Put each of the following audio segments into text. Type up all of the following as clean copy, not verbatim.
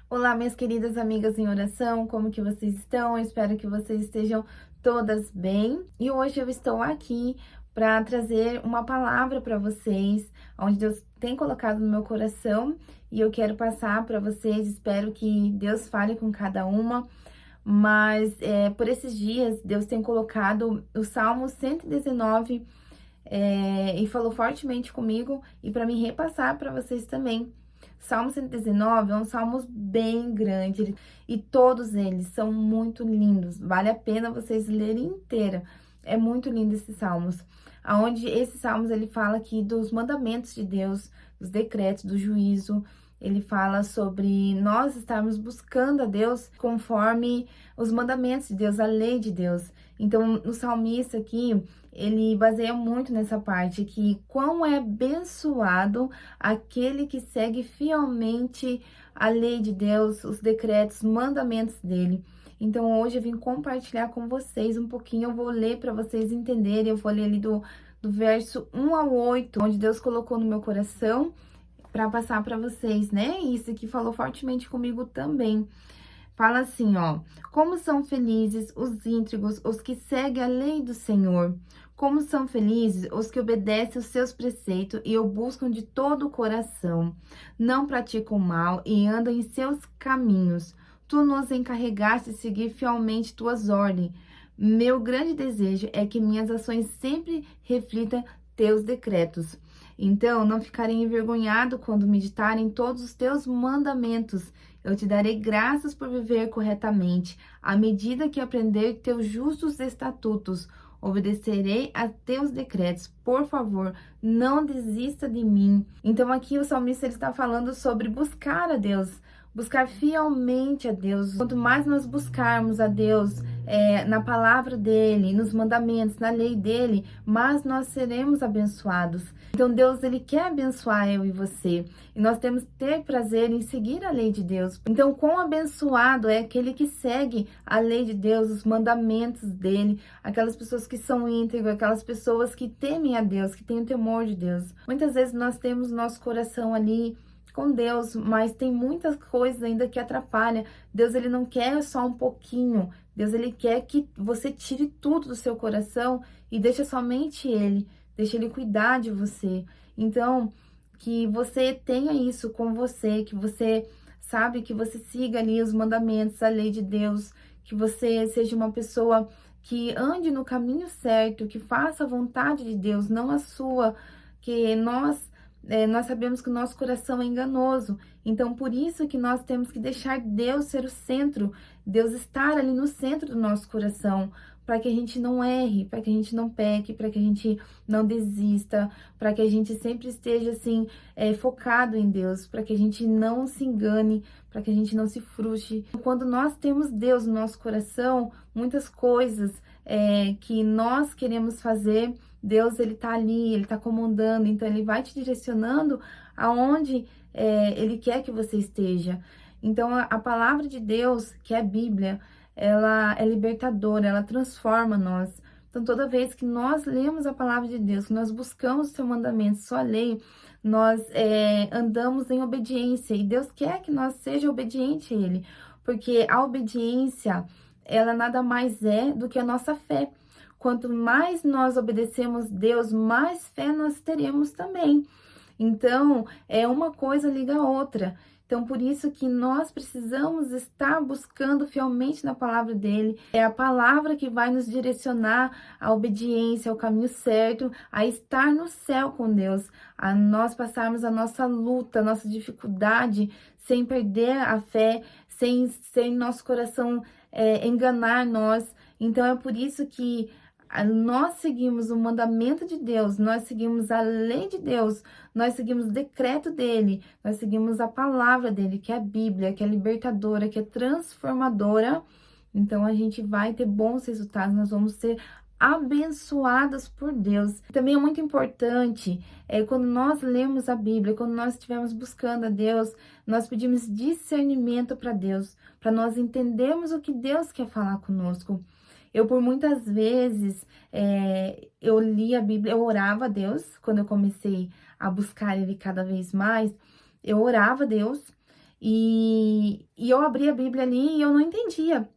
Olá, minhas queridas amigas em oração, como que vocês estão? Eu espero que vocês estejam todas bem. E hoje eu estou aqui para trazer uma palavra para vocês, onde Deus tem colocado no meu coração e eu quero passar para vocês. Espero que Deus fale com cada uma. Mas por esses dias, Deus tem colocado o Salmo 119 e falou fortemente comigo e para me repassar para vocês também. Salmo 119 é um salmo bem grande e todos eles são muito lindos. Vale a pena vocês lerem inteira. É muito lindo esses salmos. Aonde esses salmos ele fala aqui dos mandamentos de Deus, dos decretos, do juízo. Ele fala sobre nós estarmos buscando a Deus conforme os mandamentos de Deus, a lei de Deus. Então, o salmista aqui, ele baseia muito nessa parte, que quão é abençoado aquele que segue fielmente a lei de Deus, os decretos, mandamentos dele. Então, hoje eu vim compartilhar com vocês um pouquinho, eu vou ler para vocês entenderem, eu vou ler ali do verso 1 ao 8, onde Deus colocou no meu coração, para passar para vocês, né? Isso aqui falou fortemente comigo também. Fala assim, ó: como são felizes os íntegros, os que seguem a lei do Senhor. Como são felizes os que obedecem os seus preceitos e o buscam de todo o coração. Não praticam mal e andam em seus caminhos. Tu nos encarregaste de seguir fielmente tuas ordens. Meu grande desejo é que minhas ações sempre reflitam teus decretos. Então, não ficarei envergonhado quando meditarem todos os teus mandamentos. Eu te darei graças por viver corretamente, à medida que aprender teus justos estatutos. Obedecerei a teus decretos. Por favor, não desista de mim. Então, aqui o salmista ele está falando sobre buscar a Deus, buscar fielmente a Deus. Quanto mais nós buscarmos a Deus na palavra dele, nos mandamentos, na lei dele, mais nós seremos abençoados. Então Deus ele quer abençoar eu e você, e nós temos que ter prazer em seguir a lei de Deus. Então, quão abençoado é aquele que segue a lei de Deus, os mandamentos dele, aquelas pessoas que são íntegras, aquelas pessoas que temem a Deus, que têm o temor de Deus. Muitas vezes nós temos nosso coração ali com Deus, mas tem muitas coisas ainda que atrapalham. Deus ele não quer só um pouquinho. Deus ele quer que você tire tudo do seu coração e deixe somente ele. Deixa ele cuidar de você. Então, que você tenha isso com você, que você sabe, que você siga ali os mandamentos, a lei de Deus, que você seja uma pessoa que ande no caminho certo, que faça a vontade de Deus, não a sua, que nós sabemos que o nosso coração é enganoso, então por isso que nós temos que deixar Deus ser o centro, Deus estar ali no centro do nosso coração, para que a gente não erre, para que a gente não peque, para que a gente não desista, para que a gente sempre esteja assim, focado em Deus, para que a gente não se engane, para que a gente não se frustre. Quando nós temos Deus no nosso coração, muitas coisas que nós queremos fazer, Deus, ele tá ali, ele tá comandando, então ele vai te direcionando aonde ele quer que você esteja. Então, a palavra de Deus, que é a Bíblia, ela é libertadora, ela transforma nós. Então, toda vez que nós lemos a palavra de Deus, que nós buscamos o seu mandamento, sua lei, nós andamos em obediência. E Deus quer que nós seja obediente a Ele, porque a obediência, ela nada mais é do que a nossa fé. Quanto mais nós obedecemos Deus, mais fé nós teremos também. Então, uma coisa liga a outra. Então, por isso que nós precisamos estar buscando fielmente na palavra dele. É a palavra que vai nos direcionar à obediência, ao caminho certo, a estar no céu com Deus, a nós passarmos a nossa luta, a nossa dificuldade, sem perder a fé, sem nosso coração enganar nós. Então, é por isso que nós seguimos o mandamento de Deus, nós seguimos a lei de Deus, nós seguimos o decreto dele, nós seguimos a palavra dele, que é a Bíblia, que é libertadora, que é transformadora. Então a gente vai ter bons resultados, nós vamos ser abençoadas por Deus. Também é muito importante, quando nós lemos a Bíblia, quando nós estivermos buscando a Deus, nós pedimos discernimento para Deus, para nós entendermos o que Deus quer falar conosco. Eu, por muitas vezes, eu li a Bíblia, eu orava a Deus, quando eu comecei a buscar Ele cada vez mais, eu orava a Deus, E eu abri a Bíblia ali e eu não entendia.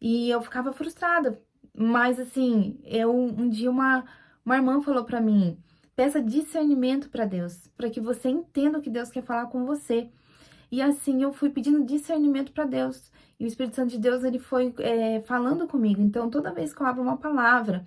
E eu ficava frustrada. Mas assim, um dia uma irmã falou pra mim: peça discernimento pra Deus, para que você entenda o que Deus quer falar com você. E assim eu fui pedindo discernimento para Deus. E o Espírito Santo de Deus, ele foi falando comigo. Então, toda vez que eu abro uma palavra,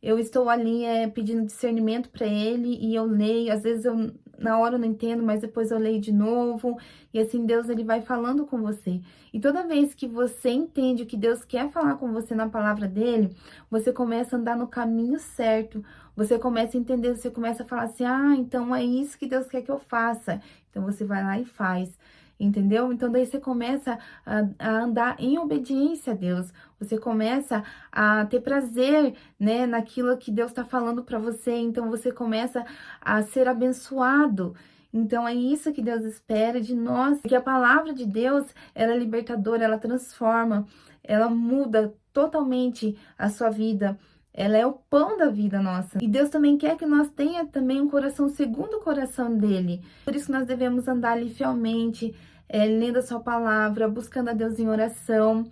eu estou ali pedindo discernimento para ele e eu leio. Às vezes eu na hora eu não entendo, mas depois eu leio de novo. E assim Deus, ele vai falando com você. E toda vez que você entende o que Deus quer falar com você na palavra dele, você começa a andar no caminho certo. Você começa a entender, você começa a falar assim: ah, então é isso que Deus quer que eu faça. Então você vai lá e faz. Entendeu? Então daí você começa a andar em obediência a Deus. Você começa a ter prazer, né, naquilo que Deus está falando para você. Então você começa a ser abençoado. Então é isso que Deus espera de nós, porque a palavra de Deus, ela é libertadora, ela transforma, ela muda totalmente a sua vida. Ela é o pão da vida nossa. E Deus também quer que nós tenha também um coração segundo o coração dele. Por isso nós devemos andar ali fielmente, lendo a sua palavra, buscando a Deus em oração.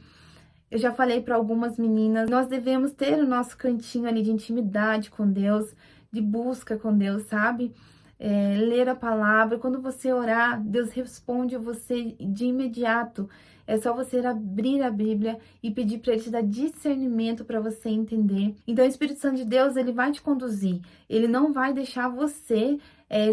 Eu já falei para algumas meninas, nós devemos ter o nosso cantinho ali de intimidade com Deus, de busca com Deus, sabe? Ler a palavra. Quando você orar, Deus responde a você de imediato. É só você abrir a Bíblia e pedir para Ele te dar discernimento para você entender. Então, o Espírito Santo de Deus, ele vai te conduzir. Ele não vai deixar você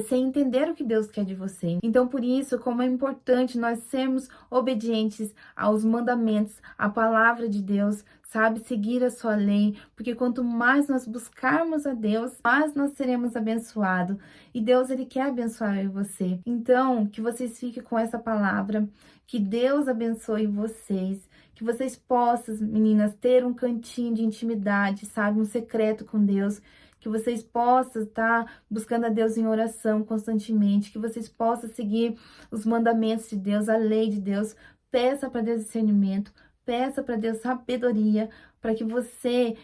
sem entender o que Deus quer de você. Então, por isso, como é importante nós sermos obedientes aos mandamentos, à palavra de Deus, sabe? Seguir a sua lei, porque quanto mais nós buscarmos a Deus, mais nós seremos abençoados. E Deus, ele quer abençoar eu e você. Então, que vocês fiquem com essa palavra, que Deus abençoe vocês, que vocês possam, meninas, ter um cantinho de intimidade, sabe? Um secreto com Deus, que vocês possam estar buscando a Deus em oração constantemente, que vocês possam seguir os mandamentos de Deus, a lei de Deus. Peça para Deus discernimento, peça para Deus sabedoria, para que você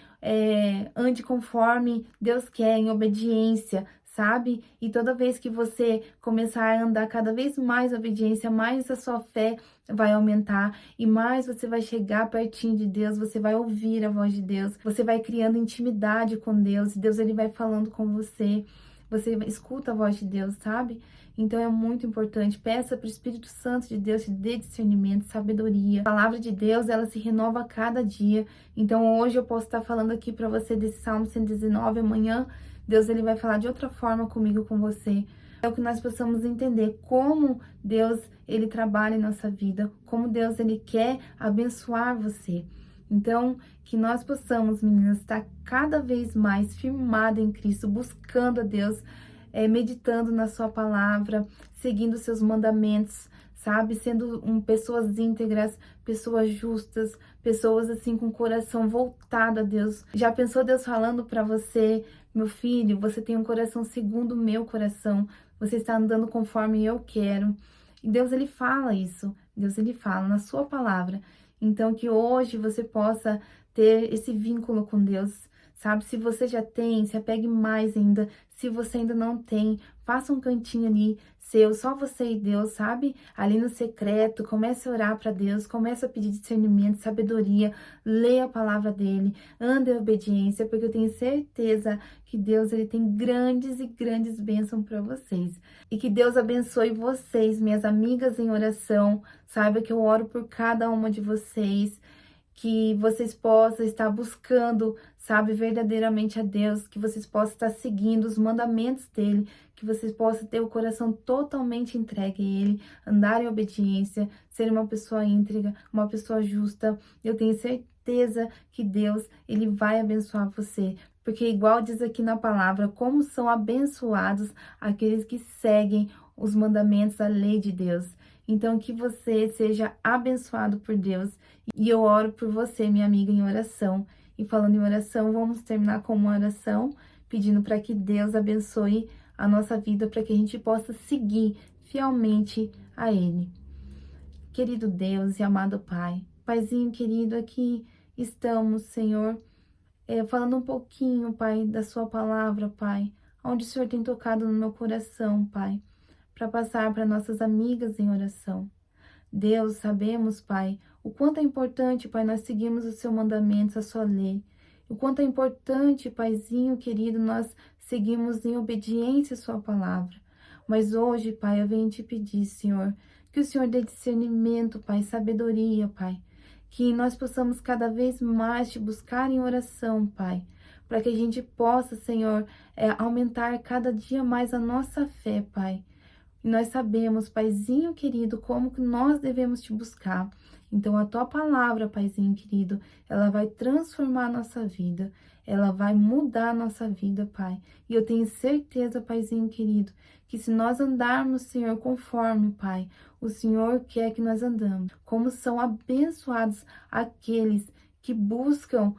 ande conforme Deus quer, em obediência, sabe? E toda vez que você começar a andar cada vez mais em obediência, mais a sua fé vai aumentar e mais você vai chegar pertinho de Deus, você vai ouvir a voz de Deus, você vai criando intimidade com Deus, e Deus, ele vai falando com você, você escuta a voz de Deus, sabe? Então é muito importante, peça para o Espírito Santo de Deus te dê discernimento, sabedoria. A palavra de Deus, ela se renova a cada dia. Então hoje eu posso estar falando aqui para você desse Salmo 119, amanhã Deus, ele vai falar de outra forma comigo, com você. É o que nós possamos entender como Deus, ele trabalha em nossa vida, como Deus, ele quer abençoar você. Então, que nós possamos, meninas, estar cada vez mais firmada em Cristo, buscando a Deus, meditando na sua palavra, seguindo os seus mandamentos, sabe? Sendo pessoas íntegras, pessoas justas, pessoas assim com o coração voltado a Deus. Já pensou Deus falando para você: meu filho, você tem um coração segundo o meu coração, você está andando conforme eu quero. E Deus, ele fala isso, Deus, ele fala na sua palavra. Então, que hoje você possa ter esse vínculo com Deus, sabe? Se você já tem, se apegue mais ainda. Se você ainda não tem, faça um cantinho ali seu, só você e Deus, sabe? Ali no secreto, comece a orar para Deus, comece a pedir discernimento, sabedoria, leia a palavra dele, ande em obediência, porque eu tenho certeza que Deus, ele tem grandes e grandes bênçãos para vocês. E que Deus abençoe vocês, minhas amigas em oração. Saiba que eu oro por cada uma de vocês, que vocês possam estar buscando, sabe, verdadeiramente a Deus, que vocês possam estar seguindo os mandamentos dele, que vocês possam ter o coração totalmente entregue a ele, andar em obediência, ser uma pessoa íntegra, uma pessoa justa. Eu tenho certeza que Deus, ele vai abençoar você, porque igual diz aqui na palavra, como são abençoados aqueles que seguem os mandamentos, a lei de Deus. Então, que você seja abençoado por Deus. E eu oro por você, minha amiga, em oração. E falando em oração, vamos terminar com uma oração, pedindo para que Deus abençoe a nossa vida, para que a gente possa seguir fielmente a Ele. Querido Deus e amado Pai, Paizinho querido, aqui estamos, Senhor, falando um pouquinho, Pai, da sua palavra, Pai, onde o Senhor tem tocado no meu coração, Pai, para passar para nossas amigas em oração. Deus, sabemos, Pai, o quanto é importante, Pai, nós seguirmos os seus mandamentos, a sua lei. O quanto é importante, Paizinho querido, nós seguirmos em obediência a sua palavra. Mas hoje, Pai, eu venho te pedir, Senhor, que o Senhor dê discernimento, Pai, sabedoria, Pai. Que nós possamos cada vez mais te buscar em oração, Pai. Para que a gente possa, Senhor, aumentar cada dia mais a nossa fé, Pai. E nós sabemos, Paizinho querido, como que nós devemos te buscar. Então, a tua palavra, Paizinho querido, ela vai transformar a nossa vida. Ela vai mudar a nossa vida, Pai. E eu tenho certeza, Paizinho querido, que se nós andarmos, Senhor, conforme, Pai, o Senhor quer que nós andamos. Como são abençoados aqueles que buscam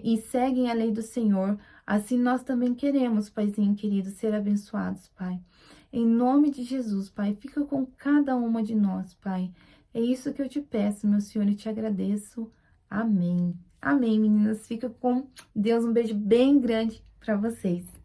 e seguem a lei do Senhor. Assim nós também queremos, Paizinho querido, ser abençoados, Pai. Em nome de Jesus, Pai, fica com cada uma de nós, Pai. É isso que eu te peço, meu Senhor, e te agradeço. Amém. Amém, meninas. Fica com Deus. Um beijo bem grande para vocês.